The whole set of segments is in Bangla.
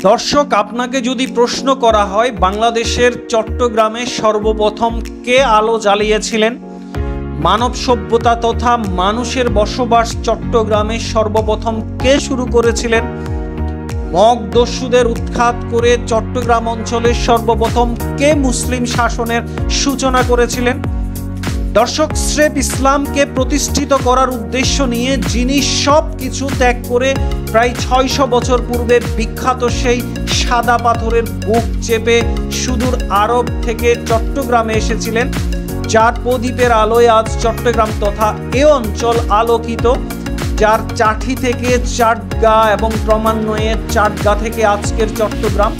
দর্শক, আপনাকে যদি প্রশ্ন করা হয় বাংলাদেশের চট্টগ্রামে সর্বপ্রথম কে আলো জ্বালিয়েছিলেন, মানব সভ্যতা তথা মানুষের বসবাস চট্টগ্রামে সর্বপ্রথম কে শুরু করেছিলেন, মগ দস্যুদের উৎখাত করে চট্টগ্রাম অঞ্চলে সর্বপ্রথম কে মুসলিম শাসনের সূচনা করেছিলেন, দর্শক স্রেফ ইসলামকে প্রতিষ্ঠিত করার উদ্দেশ্য নিয়ে যিনি সব কিছু ত্যাগ করে প্রায় ৬০০ বছর পূর্বে বিখ্যাত সেই সাদা পাথরের বুক চেপে সুদূর আরব থেকে চট্টগ্রামে এসেছিলেন, যার প্রদীপের আলোয় আজ চট্টগ্রাম তথা এ অঞ্চল আলোকিত, যার চাঠি থেকে চাটগা এবং ক্রমান্বয়ে চাটগা থেকে আজকের চট্টগ্রাম।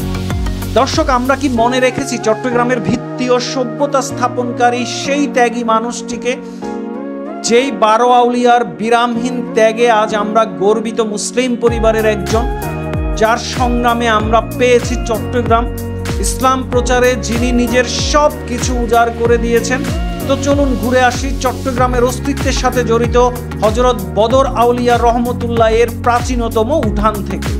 দর্শক, আমরা কি মনে রেখেছি চট্টগ্রামের ভিত্তি ও সভ্যতা স্থাপনকারী সেই ত্যাগী মানুষটিকে, যেই ১২ আউলিয়ার বিরামহীন ত্যাগে আজ আমরা গর্বিত মুসলিম পরিবারের একজন, যার সংগ্রামে আমরা পেয়েছি চট্টগ্রাম, ইসলাম প্রচারে যিনি নিজের সব কিছু উজাড় করে দিয়েছেন। তো চলুন ঘুরে আসি চট্টগ্রামের অস্তিত্বের সাথে জড়িত হযরত বদর আউলিয়া রহমতুল্লাহ এর প্রাচীনতম উঠান থেকে।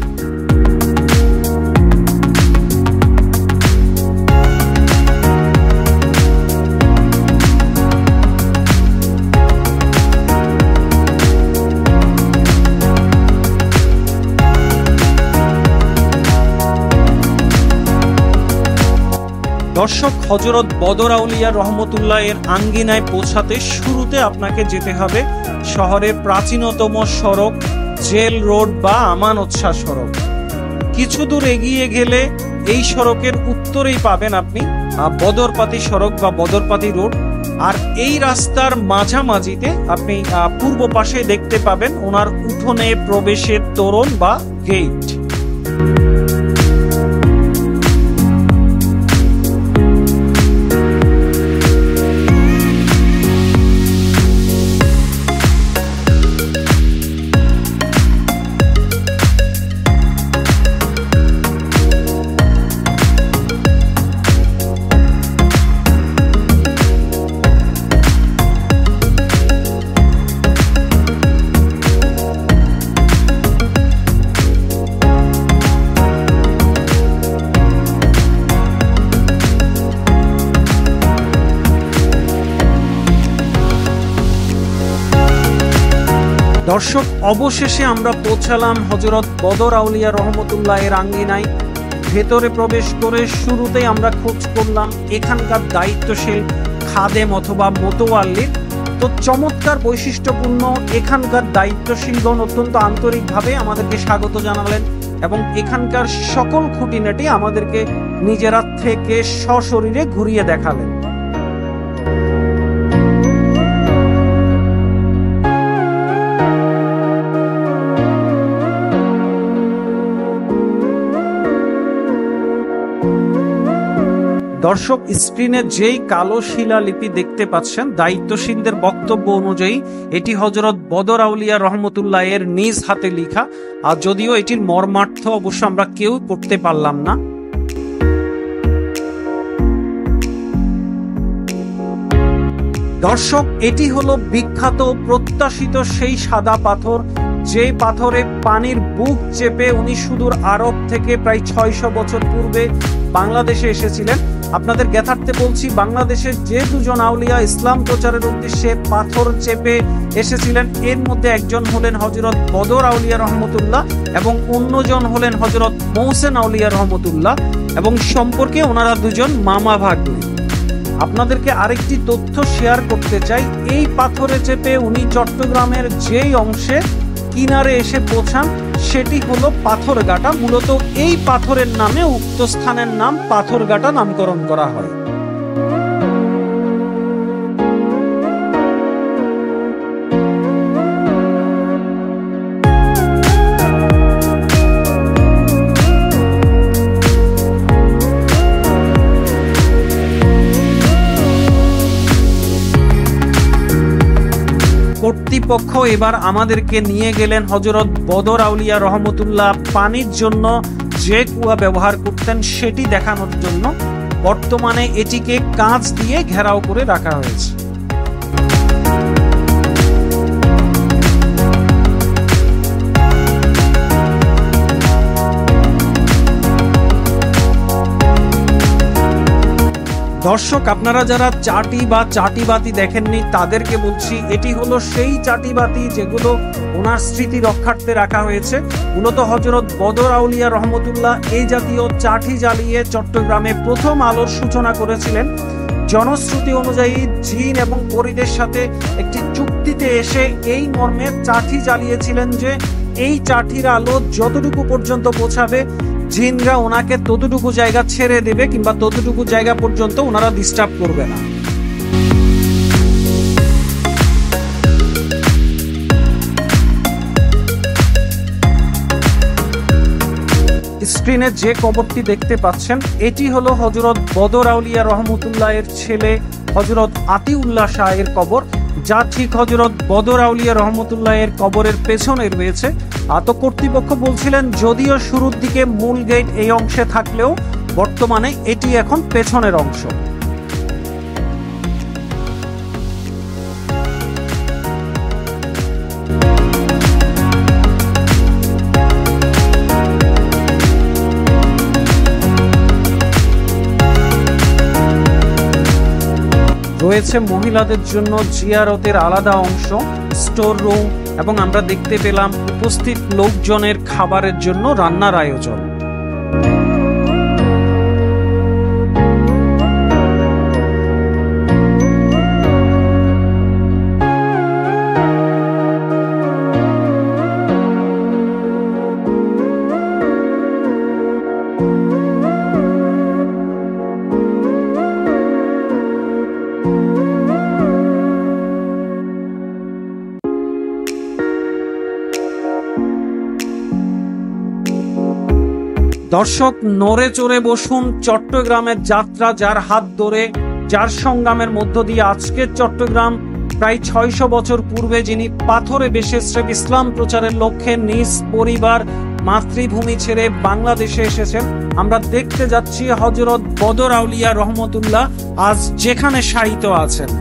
দর্শক, হযরত বদর আউলিয়া রহমতুল্লাহ এর আঙ্গিনায় পৌঁছাতে শুরুতে আপনাকে যেতে হবে শহরের প্রাচীনতম সড়ক জেল রোড বা আমানত শাহ সড়ক। কিছু দূর এগিয়ে গেলে এই সড়কের উত্তরেই পাবেন আপনি বদরপাতি সড়ক বা বদরপাতি রোড। আর এই রাস্তার মাঝামাঝিতে আপনি পূর্ব পাশে দেখতে পাবেন ওনার উঠোনে প্রবেশের তোরণ বা গেট। দর্শক, অবশেষে আমরা পৌঁছালাম হযরত বদর আউলিয়া রহমতুল্লাহ এর আঙ্গিনায়। ভেতরে প্রবেশ করে শুরুতেই আমরা খোঁজ করলাম এখানকার দায়িত্বশীল খাদেম অথবা মোতোয়াল্লির। তো চমৎকার বৈশিষ্ট্যপূর্ণ এখানকার দায়িত্বশীলগণ অত্যন্ত আন্তরিকভাবে আমাদেরকে স্বাগত জানালেন এবং এখানকার সকল খুঁটিনাটি আমাদেরকে নিজেরা থেকে সশরীরে ঘুরিয়ে দেখালেন। দর্শক, স্ক্রিনে যেই কালো শিলালিপি দেখতে পাচ্ছেন দায়িত্বশীলদের বক্তব্য অনুযায়ী এটি হযরত বদর আউলিয়া রহমতুল্লাহ এর নিজ হাতে লেখা, আর যদিও এটির মর্মার্থ অবশ্য আমরা কেউ পড়তে পারলাম না। দর্শক, এটি হলো বিখ্যাত প্রত্যাশিত সেই সাদা পাথর, যে পাথরে পানির বুক চেপে উনি সুদূর আরব থেকে প্রায় ৬০০ বছর পূর্বে বাংলাদেশে এসেছিলেন। আপনাদের জ্ঞাতার্থে বলছি, বাংলাদেশের যে দুজন আউলিয়া ইসলাম প্রচারের উদ্দেশ্যে পাথর চেপে এসেছিলেন এর মধ্যে একজন হলেন হযরত বদর আউলিয়া রহমতুল্লাহ এবং অন্যজন হলেন হযরত মহসেন আউলিয়া রহমতুল্লাহ, এবং সম্পর্কে ওনারা দুজন মামা ভাগ্নে। আপনাদেরকে আরেকটি তথ্য শেয়ার করতে চাই, এই পাথরে চেপে উনি চট্টগ্রামের যেই অংশে কিনারে এসে পৌঁছান সেটি হলো পাথরঘাটা। মূলত এই পাথরের নামে উক্ত স্থানের নাম পাথরঘাটা নামকরণ করা হয়। কর্তৃপক্ষ এবার আমাদেরকে নিয়ে গেলেন হযরত বদর আউলিয়া রহমতুল্লাহ পানির জন্য যে কুয়া ব্যবহার করতেন সেটি দেখানোর জন্য। বর্তমানে এটিকে কাঁচ দিয়ে ঘেরাও করে রাখা হয়েছে। দর্শক, আপনারা যারা চাটি বা চাটিবাতি দেখেননি তাদেরকে বলছি, এটি হলো সেই চাটিবাতি যেগুলো ওনার স্মৃতি রক্ষার্থে রাখা হয়েছে। মূলত হযরত বদর আউলিয়া রহমতুল্লাহ এই জাতীয় চাটি জ্বালিয়ে চট্টগ্রামে প্রথম আলোর সূচনা করেছিলেন। জনশ্রুতি অনুযায়ী জিন এবং পরীদের সাথে একটি চুক্তিতে এসে এই মর্মে চাটি জ্বালিয়েছিলেন যে এই চাটির আলো যতটুকু পর্যন্ত পৌঁছাবে জিনরা ওনাকে ততটুকু জায়গা ছেড়ে দেবে কিংবা ততটুকু জায়গা পর্যন্ত ওনারা ডিস্টার্ব করবে না। স্ক্রিনে যে কবরটি দেখতে পাচ্ছেন এটি হলো হযরত বদর আউলিয়া রহমতুল্লাহ এর ছেলে হযরত আতিউল্লাহ শাহ এর কবর, যা ঠিক হযরত বদর আউলিয়া রহমতুল্লাহ এর কবরের পেছনে রয়েছে। তো কর্তৃপক্ষ বলছিলেন যদিও শুরুর দিকে মূল গেট এই অংশে থাকলেও বর্তমানে এটি এখন পেছনের অংশ। রয়েছে মহিলাদের জন্য জিয়ারতের আলাদা অংশ, স্টোর রুম এবং আমরা দেখতে পেলাম উপস্থিত লোকজনের খাবারের জন্য রান্নার আয়োজন। দর্শক, নড়ে চড়ে বসুন চট্টগ্রামের যাত্রা যার হাত ধরে, যার সংগ্রামের মধ্য দিয়ে আজকের চট্টগ্রাম প্রায় ৬০০ বছর পূর্বে যিনি পাথরে বেশে স্রেফ ইসলাম প্রচারের লক্ষ্যে নিজ পরিবার মাতৃভূমি ছেড়ে বাংলাদেশে এসেছেন। আমরা দেখতে যাচ্ছি হযরত বদর আউলিয়া রহমতুল্লাহ আজ যেখানে শায়িত আছেন।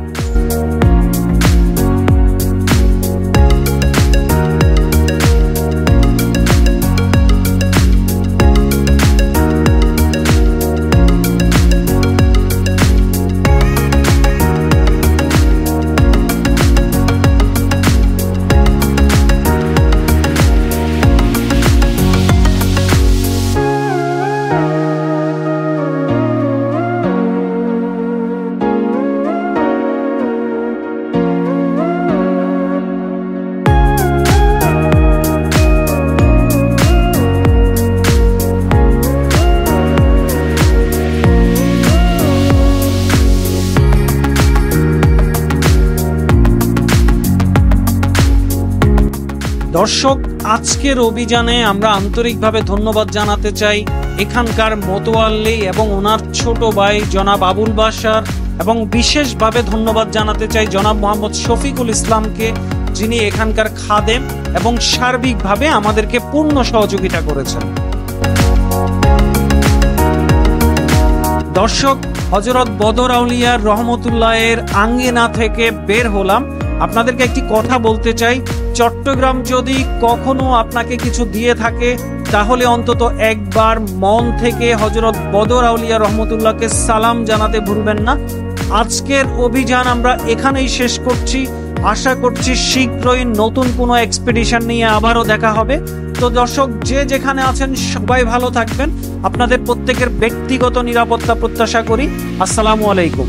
দর্শক, আজকের অভিযানে আমরা আন্তরিকভাবে ধন্যবাদ জানাতে চাই এখানকার মোতোয়াল্লি এবং ওনার ছোট ভাই জনাব আবুল বাশার, এবং বিশেষভাবে ধন্যবাদ জানাতে চাই জনাব মোহাম্মদ শফিকুল ইসলামকে, যিনি এখানকার খাদেম এবং সার্বিকভাবে আমাদেরকে পূর্ণ সহযোগিতা করেছেন। দর্শক, হযরত বদর আউলিয়া রহমতুল্লাহ এর আঙ্গিনা থেকে বের হলাম। আপনাদেরকে একটি কথা বলতে চাই, চট্টগ্রাম যদি কখনো আপনাকে কিছু দিয়ে থাকে তাহলে অন্তত একবার মন থেকে হযরত বদর আউলিয়া রহমতুল্লাহকে সালাম জানাতে ভুলবেন না। আজকের অভিযান আমরা এখানেই শেষ করছি। আশা করছি শীঘ্রই নতুন কোনো এক্সপেডিশন নিয়ে আবারও দেখা হবে। তো দর্শক, যে যেখানে আছেন সবাই ভালো থাকবেন। আপনাদের প্রত্যেকের ব্যক্তিগত নিরাপত্তা প্রত্যাশা করি। আসসালামু আলাইকুম।